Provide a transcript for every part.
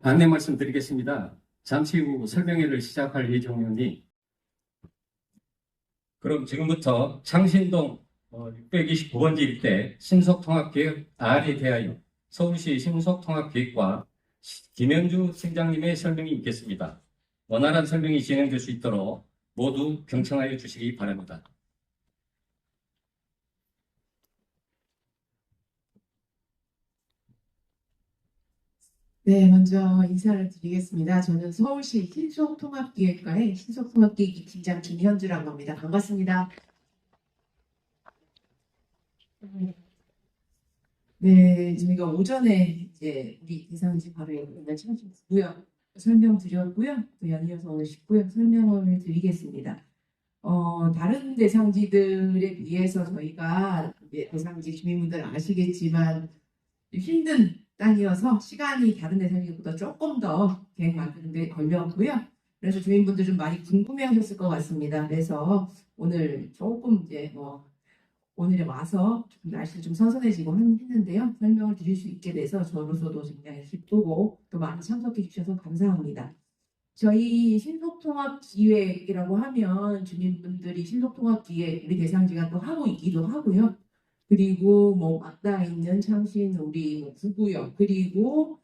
안내 말씀드리겠습니다. 잠시 후 설명회를 시작할 예정이오니 그럼 지금부터 창신동 629번지 일대 신속통합계획 R에 대하여 서울시 신속통합계획과 김현주 팀장님의 설명이 있겠습니다. 원활한 설명이 진행될 수 있도록 모두 경청하여 주시기 바랍니다. 네, 먼저 인사를 드리겠습니다. 저는 서울시 신속통합기획과의 신속통합기획 팀장 김현주라고 합니다. 반갑습니다. 네, 저희가 오전에 이제 우리 대상지 바로 여기는 창신구역 설명드렸고요. 또 연이어서 오늘 19역 설명을 드리겠습니다. 다른 대상지들에 비해서 저희가 대상지 주민분들 아시겠지만 힘든 땅이어서 시간이 다른 대상지보다 조금 더 계획 만드는데 걸렸고요. 그래서 주민분들 좀 많이 궁금해하셨을 것 같습니다. 그래서 오늘 조금 이제 오늘에 와서 좀 날씨 좀 선선해지고 했는데요. 설명을 드릴 수 있게 돼서 저로서도 굉장히 기쁘고 또 많이 참석해 주셔서 감사합니다. 저희 신속통합기획이라고 하면 주민분들이 신속통합기획 우리 대상지가 또 하고 있기도 하고요. 그리고 맞닿아 있는 창신 우리 구구역 그리고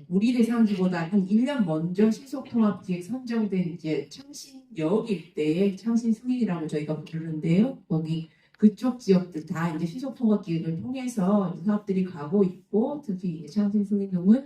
우리 대상지보다 한 1년 먼저 신속통합기획 선정된 이제 창신역 일대의 창신승인이라고 저희가 부르는데요. 거기 그쪽 지역들 다 이제 신속통합기획을 통해서 사업들이 가고 있고 특히 이제 창신승인동은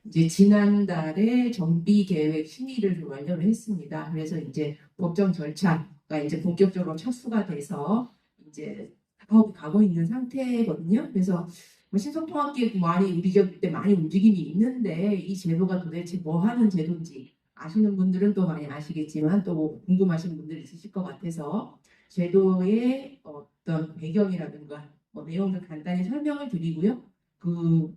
이제 지난달에 정비계획 심의를 완료를 했습니다. 그래서 이제 법정 절차가 이제 본격적으로 착수가 돼서 이제 사업이 가고 있는 상태거든요. 그래서 신속통합기획 많이 우리 지역 때 많이 움직임이 있는데 이 제도가 도대체 뭐 하는 제도인지 아시는 분들은 또 많이 아시겠지만 또 궁금하신 분들이 있으실 것 같아서 제도의 어떤 배경이라든가 내용을 간단히 설명을 드리고요. 그러고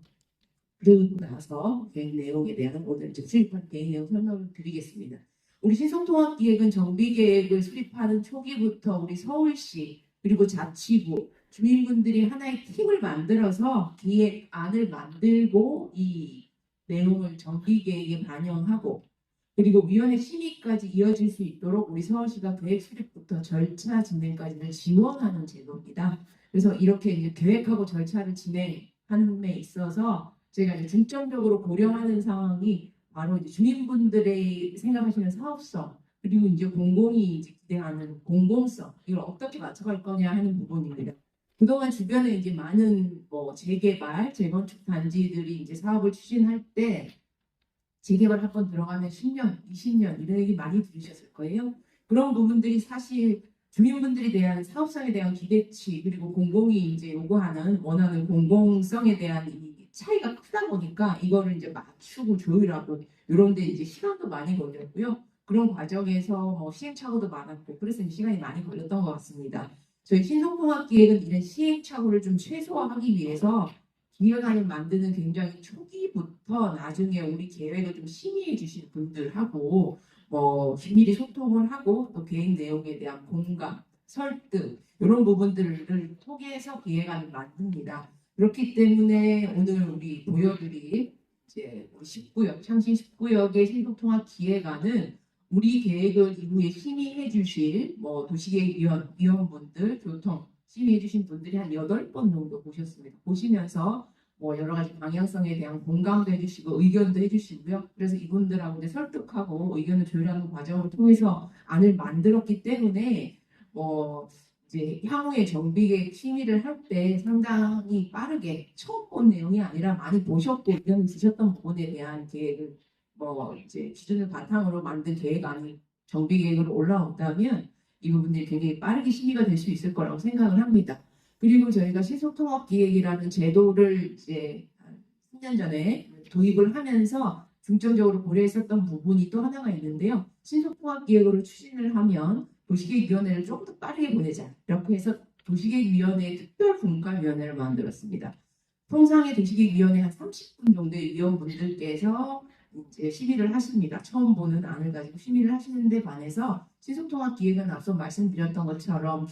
나서 계획 내용에 대한 오늘 이제 수립한 계획 내용 설명을 드리겠습니다. 우리 신속통합기획은 정비계획을 수립하는 초기부터 우리 서울시 그리고 자치구 주민분들이 하나의 팀을 만들어서 기획안을 만들고 이 내용을 정비계획에 반영하고 그리고 위원회 심의까지 이어질 수 있도록 우리 서울시가 계획 수립부터 절차 진행까지를 지원하는 제도입니다. 그래서 이렇게 이제 계획하고 절차를 진행하는 데 있어서 제가 이제 중점적으로 고려하는 상황이 바로 이제 주민분들의 생각하시는 사업성 그리고 이제 공공이 이제 기대하는 공공성 이걸 어떻게 맞춰갈 거냐 하는 부분입니다. 그동안 주변에 이제 많은 재개발, 재건축 단지들이 이제 사업을 추진할 때 재개발 한번 들어가면 10년, 20년 이런 얘기 많이 들으셨을 거예요. 그런 부분들이 사실 주민분들에 대한 사업성에 대한 기대치 그리고 공공이 이제 요구하는 원하는 공공성에 대한 이 차이가 크다 보니까 이거를 이제 맞추고 조율하고 이런 데 이제 시간도 많이 걸렸고요. 그런 과정에서 시행착오도 많았고 그래서 시간이 많이 걸렸던 것 같습니다. 저희 신속통합기획은 이런 시행착오를 좀 최소화하기 위해서 기획안을 만드는 굉장히 초기부터 나중에 우리 계획을 좀 심의해 주실 분들하고 긴밀히 소통을 하고 또 계획 내용에 대한 공감, 설득 이런 부분들을 통해서 기획안을 만듭니다. 그렇기 때문에 오늘 우리 보여드릴 이제 19역, 창신 19역의 신속통합 기획안은 우리 계획을 이후에 심의해 주실 도시계획위원분들, 교통 심의해 주신 분들이 한 8번 정도 보셨습니다. 보시면서 여러 가지 방향성에 대한 공감도 해주시고 의견도 해주시고요. 그래서 이분들하고 이제 설득하고 의견을 조율하는 과정을 통해서 안을 만들었기 때문에 이제 향후에 정비계획 심의를 할 때 상당히 빠르게 처음 본 내용이 아니라 많이 보셨고 의견을 주셨던 부분에 대한 계획을 이제 기준을 바탕으로 만든 계획안이 정비계획으로 올라온다면 이 부분들이 굉장히 빠르게 심의가 될 수 있을 거라고 생각을 합니다. 그리고 저희가 신속통합기획이라는 제도를 이제 10년 전에 도입을 하면서 중점적으로 고려했었던 부분이 또 하나가 있는데요. 신속통합기획으로 추진을 하면 도시계획위원회를 조금 더 빠르게 보내자. 이렇게 해서 도시계획위원회 특별분과위원회를 만들었습니다. 통상의 도시계획위원회 한 30분 정도의 위원분들께서 이제 심의를 하십니다. 처음 보는 안을 가지고 심의를 하시는데 반해서 신속통합기획은 앞서 말씀드렸던 것처럼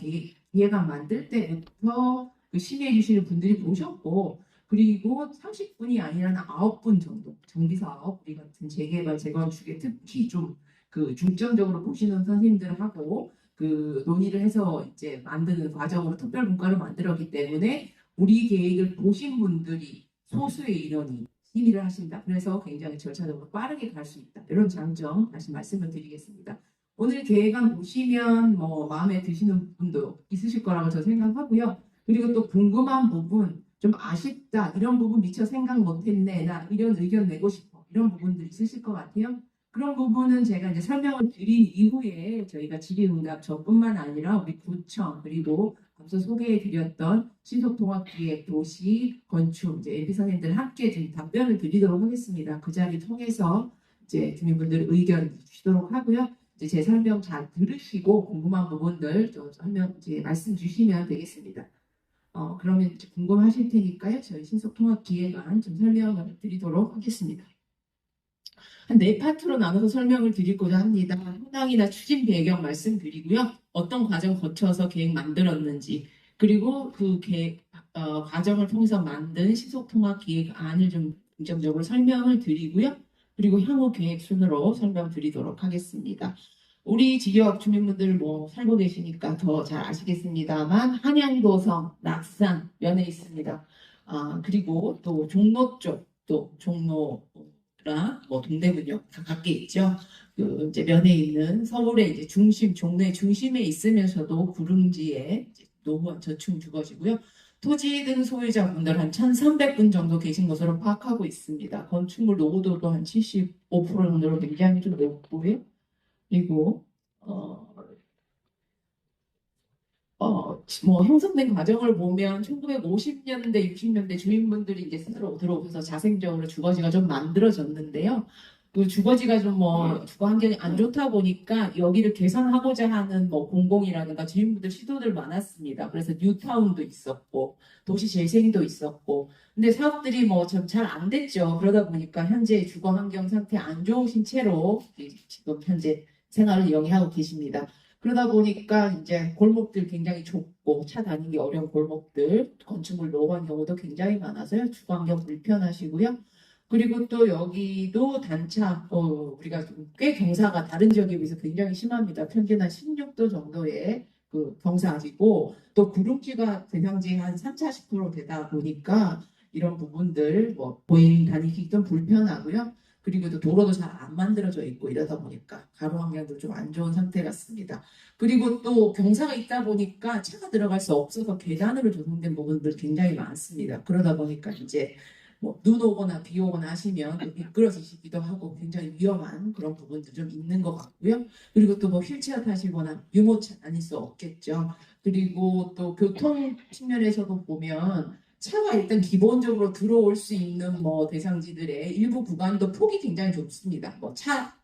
기획안 만들 때부터 그 심의해 주시는 분들이 보셨고 그리고 30분이 아니라 9분 정도 정비사업 우리 같은 재개발 재건축에 특히 좀 그 중점적으로 보시는 선생님들하고 그 논의를 해서 이제 만드는 과정으로 특별 분과를 만들었기 때문에 우리 계획을 보신 분들이 소수의 인원이 심의를 하신다. 그래서 굉장히 절차적으로 빠르게 갈 수 있다. 이런 장점 다시 말씀을 드리겠습니다. 오늘 계획안 보시면 뭐 마음에 드시는 분도 있으실 거라고 저 생각하고요. 그리고 또 궁금한 부분, 좀 아쉽다, 이런 부분 미처 생각 못했네, 나 이런 의견 내고 싶어, 이런 부분들 있으실 것 같아요. 그런 부분은 제가 이제 설명을 드린 이후에 저희가 질의응답 저뿐만 아니라 우리 구청 그리고 앞서 소개해드렸던 신속통합기획, 도시, 건축, 이제 MP 선생님들 함께 좀 답변을 드리도록 하겠습니다. 그 자리 통해서 이제 주민분들 의견 주시도록 하고요. 이제 제 설명 잘 들으시고 궁금한 부분들 좀 설명 이제 말씀 주시면 되겠습니다. 그러면 이제 궁금하실 테니까요. 저희 신속통합기획안 좀 설명을 드리도록 하겠습니다. 한 네 파트로 나눠서 설명을 드리고자 합니다. 현황이나 추진 배경 말씀드리고요. 어떤 과정 거쳐서 계획 만들었는지, 그리고 그 계획, 과정을 통해서 만든 신속통합기획안을 좀 중점적으로 설명을 드리고요. 그리고 향후 계획 순으로 설명드리도록 하겠습니다. 우리 지역 주민분들 뭐 살고 계시니까 더 잘 아시겠습니다만 한양도성, 낙산 면에 있습니다. 그리고 또 종로 쪽, 또 종로랑 뭐 동대문역 다 밖에 있죠. 그 이제 면에 있는 서울의 이제 중심, 종로의 중심에 있으면서도 구릉지에 이제 노후한 저층 주거지고요. 토지 등 소유자분들 한 1,300분 정도 계신 것으로 파악하고 있습니다. 건축물 노후도도 한 75% 정도로 굉장히 좀 높고요. 그리고 뭐 형성된 과정을 보면 1950년대, 60년대 주민분들이 이제 스스로 들어오셔서 자생적으로 주거지가 좀 만들어졌는데요. 그 주거지가 좀 뭐 주거 환경이 안 좋다 보니까 여기를 개선하고자 하는 뭐 공공이라든가 주민분들 시도들 많았습니다. 그래서 뉴타운도 있었고 도시 재생도 있었고 근데 사업들이 뭐 좀 잘 안 됐죠. 그러다 보니까 현재 주거 환경 상태 안 좋으신 채로 지금 현재 생활을 영위하고 계십니다. 그러다 보니까 이제 골목들 굉장히 좁고 차 다니기 어려운 골목들, 건축물 노후한 경우도 굉장히 많아서요. 주거 환경 불편하시고요. 그리고 또 여기도 단차, 우리가 꽤 경사가 다른 지역에 비해서 굉장히 심합니다. 평균 한 16도 정도의 그 경사지고 또 구릉지가 대상지 한 30, 40% 되다 보니까 이런 부분들 뭐 보행 다니기 좀 불편하고요. 그리고 또 도로도 잘 안 만들어져 있고 이러다 보니까 가로 환경도 좀 안 좋은 상태 같습니다. 그리고 또 경사가 있다 보니까 차가 들어갈 수 없어서 계단으로 조성된 부분들 굉장히 많습니다. 그러다 보니까 이제 뭐 눈 오거나 비 오거나 하시면 또 미끄러지시기도 하고 굉장히 위험한 그런 부분도 좀 있는 것 같고요. 그리고 또 뭐 휠체어 타시거나 유모차 다닐 수 없겠죠. 그리고 또 교통 측면에서도 보면 차가 일단 기본적으로 들어올 수 있는 뭐 대상지들의 일부 구간도 폭이 굉장히 좁습니다. 뭐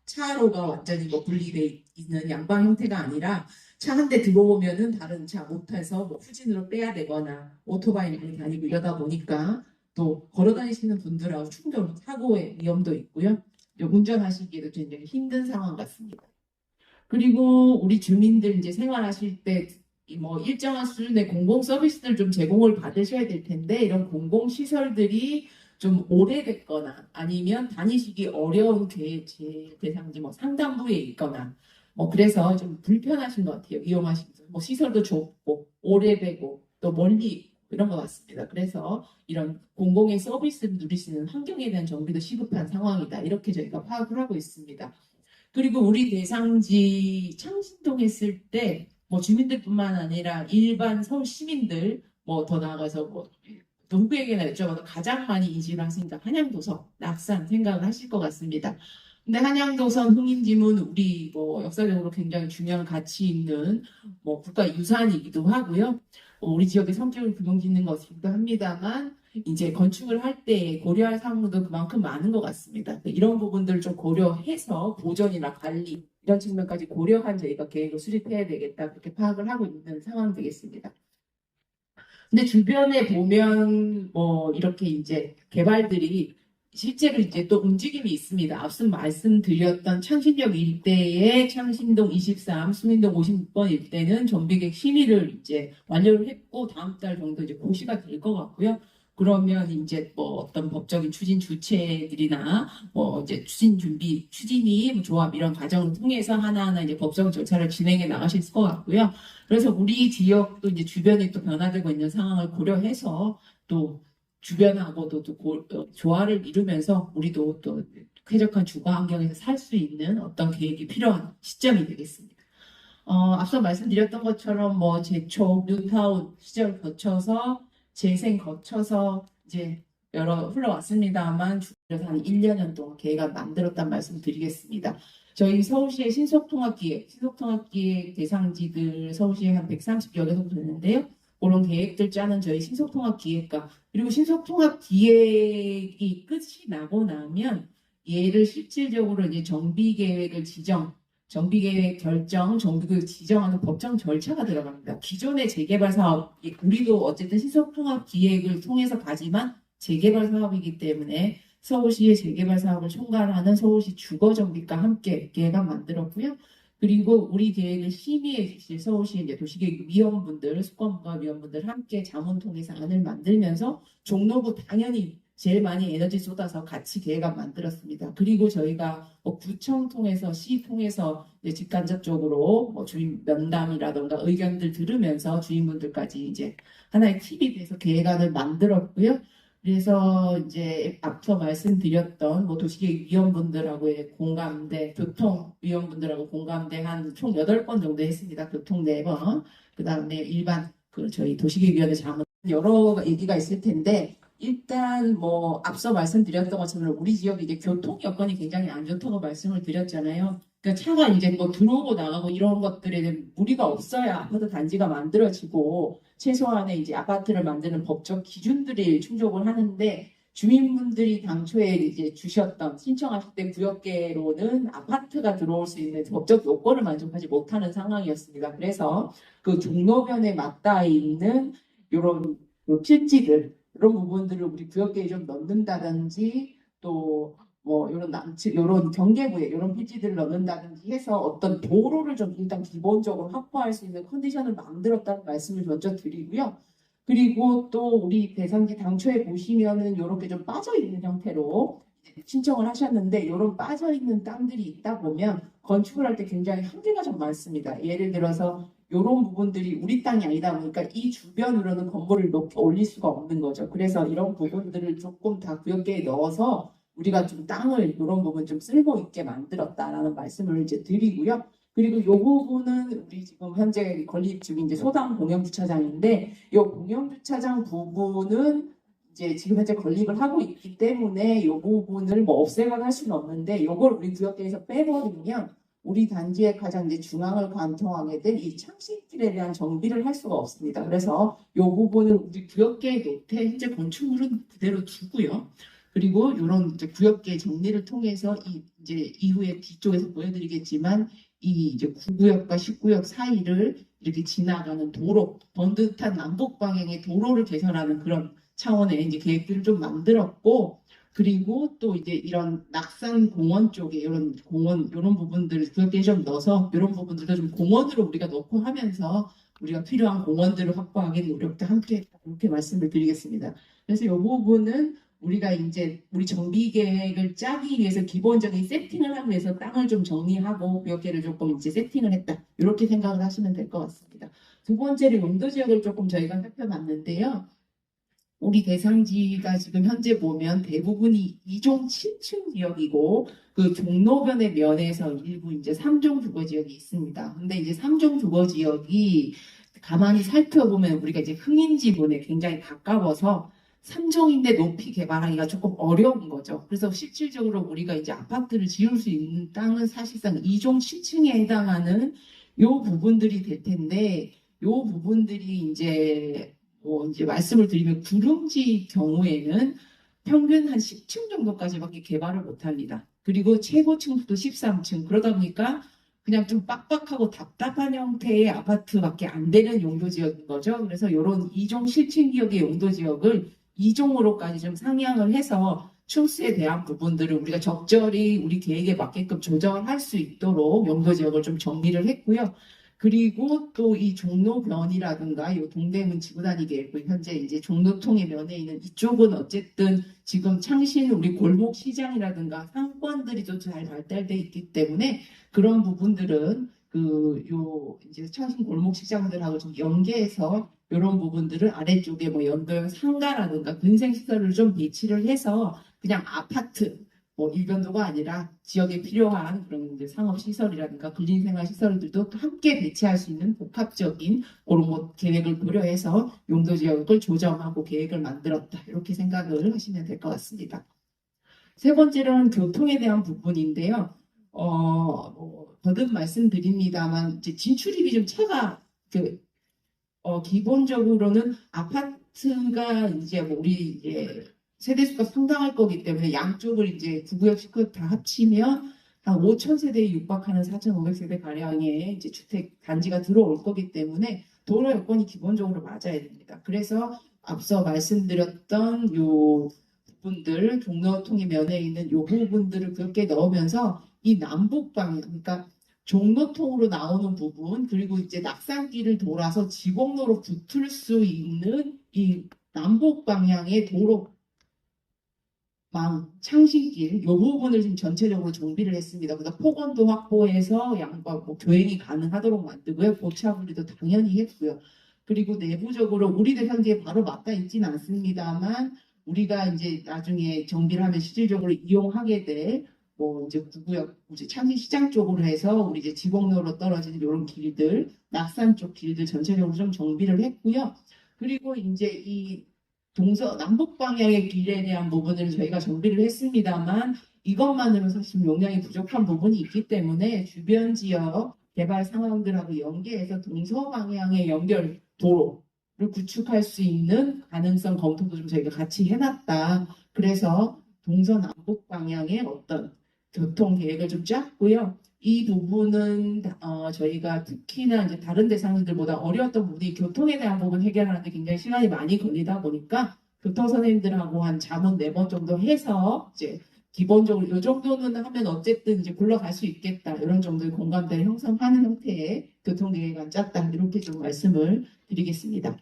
차로가 완전히 뭐 분리돼 있는 양방 형태가 아니라 차 한 대 들어오면은 다른 차 못 타서 뭐 후진으로 빼야 되거나 오토바이를 다니고 이러다 보니까 또 걸어 다니시는 분들하고 충돌 사고의 위험도 있고요. 운전하시기에도 굉장히 힘든 상황 같습니다. 그리고 우리 주민들 이제 생활하실 때 뭐 일정한 수준의 공공 서비스들 좀 제공을 받으셔야 될 텐데 이런 공공 시설들이 좀 오래됐거나 아니면 다니시기 어려운 대상지 뭐 상단부에 있거나 뭐 그래서 좀 불편하신 것 같아요. 이용하시면서 뭐 시설도 좁고 오래되고 또 멀리 이런 것 같습니다. 그래서 이런 공공의 서비스를 누리시는 환경에 대한 정비도 시급한 상황이다. 이렇게 저희가 파악을 하고 있습니다. 그리고 우리 대상지 창신동 했을 때 뭐 주민들뿐만 아니라 일반 서울 시민들 뭐 더 나아가서 뭐 누구에게나 여쭤봐도 가장 많이 인식을 하시니까 한양도성, 낙산 생각을 하실 것 같습니다. 근데 한양도성 흥인지문 우리 뭐 역사적으로 굉장히 중요한 가치 있는 뭐 국가유산이기도 하고요. 우리 지역의 성격을 구동짓는 것이기도 합니다만 이제 건축을 할 때 고려할 사항도 그만큼 많은 것 같습니다. 이런 부분들을 좀 고려해서 보존이나 관리 이런 측면까지 고려한 저희가 계획을 수립해야 되겠다 그렇게 파악을 하고 있는 상황 되겠습니다. 근데 주변에 보면 뭐 이렇게 이제 개발들이 실제로 이제 또 움직임이 있습니다. 앞서 말씀드렸던 창신역 일대의 창신동 23, 수민동 56번 일대는 정비계획 심의를 이제 완료를 했고 다음 달 정도 이제 고시가 될 것 같고요. 그러면 이제 뭐 어떤 법적인 추진 주체들이나 뭐 이제 추진 준비, 추진위, 뭐 조합 이런 과정을 통해서 하나하나 이제 법적 절차를 진행해 나가실 것 같고요. 그래서 우리 지역도 이제 주변에 또 변화되고 있는 상황을 고려해서 또 주변하고도 조화를 이루면서 우리도 또 쾌적한 주거 환경에서 살 수 있는 어떤 계획이 필요한 시점이 되겠습니다. 앞서 말씀드렸던 것처럼 뭐 제초, 뉴타운 시절 거쳐서 재생 거쳐서 이제 여러 흘러왔습니다만 그래서 한 1년 동안 계획을 만들었다는 말씀 드리겠습니다. 저희 서울시의 신속통합기획 대상지들 서울시에 한 130여 개 정도 되는데요. 그런 계획들 짜는 저희 신속통합기획과 그리고 신속통합기획이 끝이 나고 나면 얘를 실질적으로 이제 정비계획을 정비계획 결정, 정비계획 지정하는 법정 절차가 들어갑니다. 기존의 재개발 사업, 우리도 어쨌든 신속통합기획을 통해서 가지만 재개발 사업이기 때문에 서울시의 재개발 사업을 총괄하는 서울시 주거정비과 함께 계획안 만들었고요. 그리고 우리 계획을 심의해 주실 서울시 이제 도시계획위원분들, 수권부가 위원분들 함께 자문 통해서 안을 만들면서 종로구 당연히 제일 많이 에너지 쏟아서 같이 계획안 만들었습니다. 그리고 저희가 뭐 구청 통해서 시 통해서 이제 직간접적으로 뭐 주민 면담이라던가 의견들 들으면서 주민분들까지 이제 하나의 팁이 돼서 계획안을 만들었고요. 그래서 이제 앞서 말씀드렸던 뭐 도시계획위원분들하고의 공감대, 교통위원분들하고 공감대 한 총 8번 정도 했습니다. 교통 4번. 그 다음에 일반 저희 도시계획위원회 자문 여러 얘기가 있을 텐데 일단 뭐 앞서 말씀드렸던 것처럼 우리 지역이 이제 교통 여건이 굉장히 안 좋다고 말씀을 드렸잖아요. 그러니까 차가 이제 뭐 들어오고 나가고 이런 것들에 대한 무리가 없어야 아파트 단지가 만들어지고 최소한의 이제 아파트를 만드는 법적 기준들이 충족을 하는데 주민분들이 당초에 이제 주셨던 신청하실 때 구역계로는 아파트가 들어올 수 있는 법적 요건을 만족하지 못하는 상황이었습니다. 그래서 그 종로변에 맞닿아 있는 이런 필지들 이런 부분들을 우리 구역계에 좀 넣는다든지 또 뭐 이런 경계부에 이런 필지들을 넣는다든지 해서 어떤 도로를 좀 일단 기본적으로 확보할 수 있는 컨디션을 만들었다는 말씀을 먼저 드리고요. 그리고 또 우리 대상지 당초에 보시면은 이렇게 좀 빠져 있는 형태로 신청을 하셨는데 이런 빠져 있는 땅들이 있다 보면 건축을 할 때 굉장히 한계가 좀 많습니다. 예를 들어서 이런 부분들이 우리 땅이 아니다 보니까 이 주변으로는 건물을 높게 올릴 수가 없는 거죠. 그래서 이런 부분들을 조금 다 구역계에 넣어서 우리가 좀 땅을 이런 부분 좀 쓸모 있게 만들었다라는 말씀을 이제 드리고요. 그리고 이 부분은 우리 지금 현재 건립 중인 이제 소담 공영주차장인데 이 공영주차장 부분은 이제 지금 현재 건립을 하고 있기 때문에 이 부분을 뭐 없애거나 할 수는 없는데 이걸 우리 구역계에서 빼버리면 우리 단지의 가장 이제 중앙을 관통하게 된 이 창신길에 대한 정비를 할 수가 없습니다. 그래서 이 부분을 우리 구역계에 놓되 현재 건축물은 그대로 두고요. 그리고 이런 이제 구역계 정리를 통해서 이제 이후에 뒤쪽에서 보여드리겠지만 이 이제 9구역과 10구역 사이를 이렇게 지나가는 도로, 번듯한 남북 방향의 도로를 개선하는 그런 차원의 이제 계획들을 좀 만들었고, 그리고 또 이제 이런 낙산 공원 쪽에 이런 공원 이런 부분들을 구역계에 좀 넣어서 이런 부분들도 좀 공원으로 우리가 넣고 하면서 우리가 필요한 공원들을 확보하기 노력도 함께 이렇게 말씀을 드리겠습니다. 그래서 이 부분은 우리가 이제 우리 정비 계획을 짜기 위해서 기본적인 세팅을 하기 위해서 땅을 좀 정리하고 구역계를 조금 이제 세팅을 했다. 이렇게 생각을 하시면 될 것 같습니다. 두 번째로 용도 지역을 조금 저희가 살펴봤는데요. 우리 대상지가 지금 현재 보면 대부분이 2종 7층 지역이고 그 종로변의 면에서 일부 이제 3종 주거 지역이 있습니다. 근데 이제 3종 주거 지역이 가만히 살펴보면 우리가 이제 흥인 지분에 굉장히 가까워서 3종인데 높이 개발하기가 조금 어려운 거죠. 그래서 실질적으로 우리가 이제 아파트를 지을 수 있는 땅은 사실상 2종 7층에 해당하는 요 부분들이 될 텐데 요 부분들이 이제 이제 말씀을 드리면 구릉지 경우에는 평균 한 10층 정도까지밖에 개발을 못합니다. 그리고 최고층도 13층. 그러다 보니까 그냥 좀 빡빡하고 답답한 형태의 아파트밖에 안 되는 용도지역인 거죠. 그래서 이런 2종 실층 지역의 용도지역을 2종으로까지 좀 상향을 해서 충수에 대한 부분들을 우리가 적절히 우리 계획에 맞게끔 조정할 수 있도록 용도지역을 좀 정리를 했고요. 그리고 또 이 종로변이라든가 이 동대문 지구단위 계획, 현재 이제 종로통의 면에 있는 이쪽은 어쨌든 지금 창신 우리 골목 시장이라든가 상권들이 좀 잘 발달돼 있기 때문에 그런 부분들은 요 이제 창신 골목 시장들하고 좀 연계해서 이런 부분들을 아래쪽에 뭐 연결 상가라든가 근생 시설을 좀 배치를 해서 그냥 아파트 뭐 일변도가 아니라 지역에 필요한 그런 이제 상업 시설이라든가 근린생활 시설들도 또 함께 배치할 수 있는 복합적인 그런 뭐 계획을 고려해서 용도 지역을 조정하고 계획을 만들었다. 이렇게 생각을 하시면 될 것 같습니다. 세 번째로는 교통에 대한 부분인데요. 거듭 말씀드립니다만 이제 진출입이 좀 차가 기본적으로는 아파트가 이제 뭐 우리 이제 세대수가 상당할 거기 때문에 양쪽을 이제 구구역, 19역 다 합치면 한 5천 세대에 육박하는 4,500세대 가량의 이제 주택 단지가 들어올 거기 때문에 도로 여건이 기본적으로 맞아야 됩니다. 그래서 앞서 말씀드렸던 요 부분들, 종로통의 면에 있는 요 부분들을 그렇게 넣으면서 이 남북 방향, 그러니까 종로통으로 나오는 부분, 그리고 이제 낙산길을 돌아서 지곡로로 붙을 수 있는 이 남북 방향의 도로 창신길 이 부분을 지금 전체적으로 정비를 했습니다. 그래서 폭원도 확보해서 양과 뭐 교행이 가능하도록 만들고요. 보차 분리도 당연히 했고요. 그리고 내부적으로 우리 대상지에 바로 맞닿아 있지는 않습니다만 우리가 이제 나중에 정비를 하면 실질적으로 이용하게 될 뭐 이제 구구역 이제 창신시장 쪽으로 해서 우리 이제 지곡로로 떨어지는 이런 길들, 낙산 쪽 길들 전체적으로 좀 정비를 했고요. 그리고 이제 이 남북 방향의 길에 대한 부분을 저희가 정비를 했습니다만 이것만으로 사실 용량이 부족한 부분이 있기 때문에 주변 지역 개발 상황들하고 연계해서 동서 방향의 연결 도로를 구축할 수 있는 가능성 검토도 좀 저희가 같이 해놨다. 그래서 동서남북 방향의 어떤 교통 계획을 좀 짰고요. 이 부분은 저희가 특히나 이제 다른 대상들보다 어려웠던 부분이 교통에 대한 부분 해결하는데 굉장히 시간이 많이 걸리다 보니까 교통 선생님들하고 한 자문 4번 정도 해서 이제 기본적으로 이 정도는 하면 어쨌든 이제 굴러갈 수 있겠다 이런 정도의 공감대를 형성하는 형태의 교통 계획안 짰다 이렇게 좀 말씀을 드리겠습니다.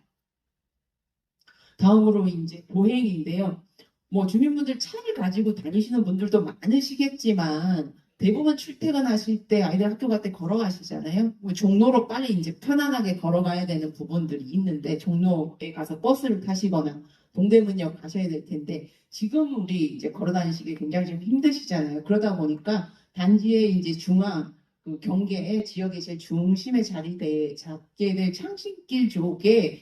다음으로 이제 보행인데요. 뭐 주민분들 차를 가지고 다니시는 분들도 많으시겠지만 대부분 출퇴근하실 때 아이들 학교 갈 때 걸어가시잖아요. 뭐 종로로 빨리 이제 편안하게 걸어가야 되는 부분들이 있는데 종로에 가서 버스를 타시거나 동대문역 가셔야 될 텐데 지금 우리 이제 걸어 다니시기 굉장히 좀 힘드시잖아요. 그러다 보니까 단지의 이제 중앙 경계 지역의 제일 중심에 잡게 될 창신길 쪽에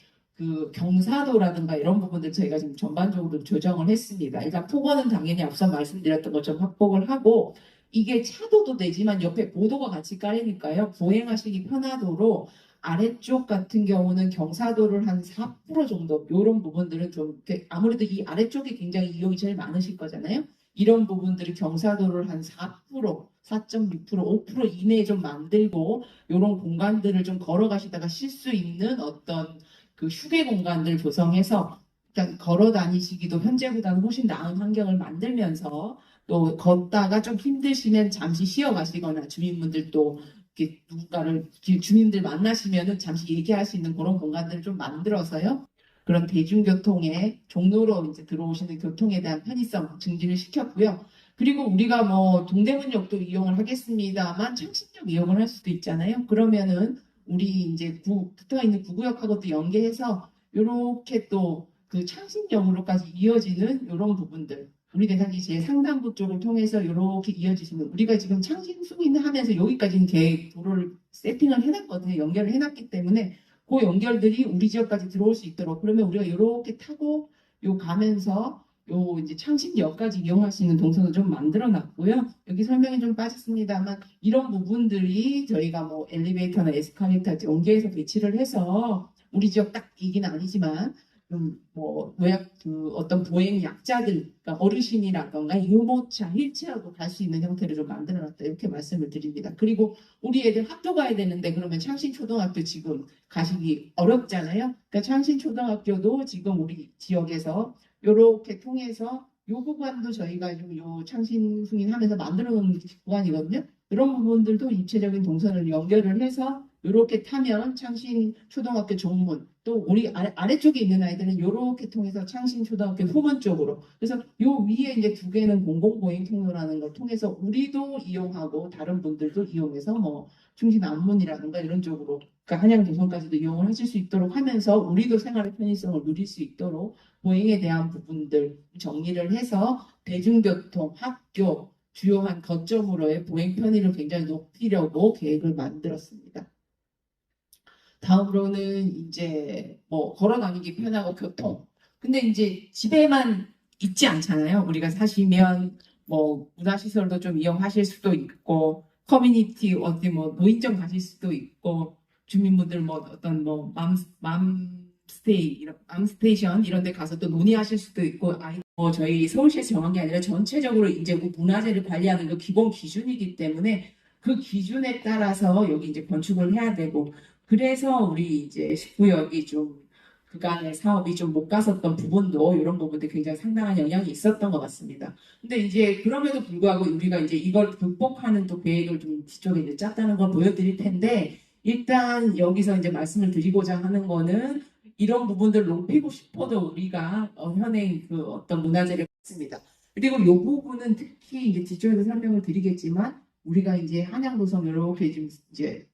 경사도라든가 이런 부분들 저희가 지금 전반적으로 조정을 했습니다. 일단 폭원은 당연히 앞서 말씀드렸던 것처럼 확보를 하고 이게 차도도 되지만 옆에 보도가 같이 깔리니까요. 보행하시기 편하도록 아래쪽 같은 경우는 경사도를 한 4% 정도 이런 부분들은 좀 아무래도 이 아래쪽이 굉장히 이용이 제일 많으실 거잖아요. 이런 부분들을 경사도를 한 4%, 4.6%, 5% 이내에 좀 만들고 이런 공간들을 좀 걸어가시다가 쉴 수 있는 어떤 휴게 공간들 조성해서 일단 걸어 다니시기도 현재보다는 훨씬 나은 환경을 만들면서 또 걷다가 좀 힘드시면 잠시 쉬어 가시거나 주민분들도 이렇게 주민들 만나시면은 잠시 얘기할 수 있는 그런 공간들을 좀 만들어서요. 그런 대중교통의 종로로 이제 들어오시는 교통에 대한 편의성 증진을 시켰고요. 그리고 우리가 뭐 동대문역도 이용을 하겠습니다만 창신역 이용을 할 수도 있잖아요. 그러면은 우리 이제 붙어 있는 구구역하고도 연계해서 이렇게 또 창신역으로까지 이어지는 이런 부분들 우리 대상지 제 상당부 쪽을 통해서 이렇게 이어지시면 우리가 지금 창신 승인하면서 여기까지는 계획 도로를 세팅을 해놨거든요. 연결을 해놨기 때문에 그 연결들이 우리 지역까지 들어올 수 있도록 그러면 우리가 이렇게 타고 가면서 이제 창신역까지 이용할 수 있는 동선을 좀 만들어 놨고요. 여기 설명이 좀 빠졌습니다만 이런 부분들이 저희가 뭐 엘리베이터나 에스컬레이터 연계해서 배치를 해서 우리 지역 딱 얘기는 아니지만 뭐 어떤 보행 약자들, 그러니까 어르신이라던가 유모차, 휠체어도 갈 수 있는 형태를 좀 만들어 놨다 이렇게 말씀을 드립니다. 그리고 우리 애들 학교 가야 되는데 그러면 창신초등학교 지금 가시기 어렵잖아요. 그러니까 창신초등학교도 지금 우리 지역에서 이렇게 통해서 요 구간도 저희가 지금 요 창신 승인하면서 만들어 놓은 구간이거든요. 이런 부분들도 입체적인 동선을 연결을 해서 요렇게 타면 창신 초등학교 정문, 또 우리 아래쪽에 있는 아이들은 요렇게 통해서 창신 초등학교 후문 쪽으로. 그래서 요 위에 이제 두 개는 공공보행 통로라는 걸 통해서 우리도 이용하고 다른 분들도 이용해서 뭐 충진 안문이라든가 이런 쪽으로, 그러니까 한양 도성까지도 이용을 하실 수 있도록 하면서 우리도 생활의 편의성을 누릴 수 있도록 보행에 대한 부분들 정리를 해서 대중교통, 학교, 주요한 거점으로의 보행 편의를 굉장히 높이려고 계획을 만들었습니다. 다음으로는 이제 뭐 걸어 다니기 편하고 교통. 근데 이제 집에만 있지 않잖아요. 우리가 사시면 뭐 문화시설도 좀 이용하실 수도 있고, 커뮤니티 어디 뭐 노인정 가실 수도 있고, 주민분들 뭐 어떤 뭐 맘스테이션 이런 데 가서 또 논의하실 수도 있고, 뭐 저희 서울시에서 정한 게 아니라 전체적으로 이제 그 문화재를 관리하는 그 기본 기준이기 때문에 그 기준에 따라서 여기 이제 건축을 해야 되고, 그래서 우리 이제 10구역이 좀 그간의 사업이 좀 못 갔었던 부분도 이런 부분들 굉장히 상당한 영향이 있었던 것 같습니다. 근데 이제 그럼에도 불구하고 우리가 이제 이걸 극복하는 또 계획을 좀 뒤쪽에 이제 짰다는 걸 보여드릴 텐데, 일단 여기서 이제 말씀을 드리고자 하는 거는 이런 부분들을 높이고 싶어도 우리가 현행 그 어떤 문화재를 갖습니다. 그리고 이 부분은 특히 이제 뒤쪽에서 설명을 드리겠지만, 우리가 이제 한양도성 이렇게 좀 이제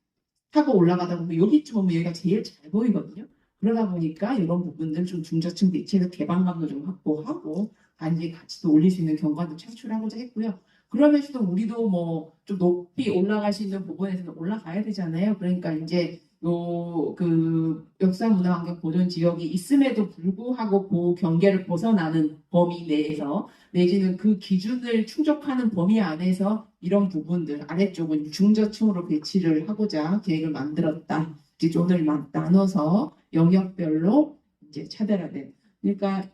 타고 올라가다 보면 여기 처음 여기가 제일 잘 보이거든요. 그러다 보니까 이런 부분들 좀 중저층 대체에서 개방감도 좀 확보하고 단지 가치도 올릴 수 있는 경관도 창출하고자 했고요. 그러면서도 우리도 뭐 좀 높이 올라갈 수 있는 부분에서는 올라가야 되잖아요. 그러니까 이제 요 그 역사문화환경 보존 지역이 있음에도 불구하고 그 경계를 벗어나는 범위 내에서 내지는 그 기준을 충족하는 범위 안에서 이런 부분들 아래쪽은 중저층으로 배치를 하고자 계획을 만들었다. 이제 오늘 나눠서 영역별로 이제 차별화된. 그러니까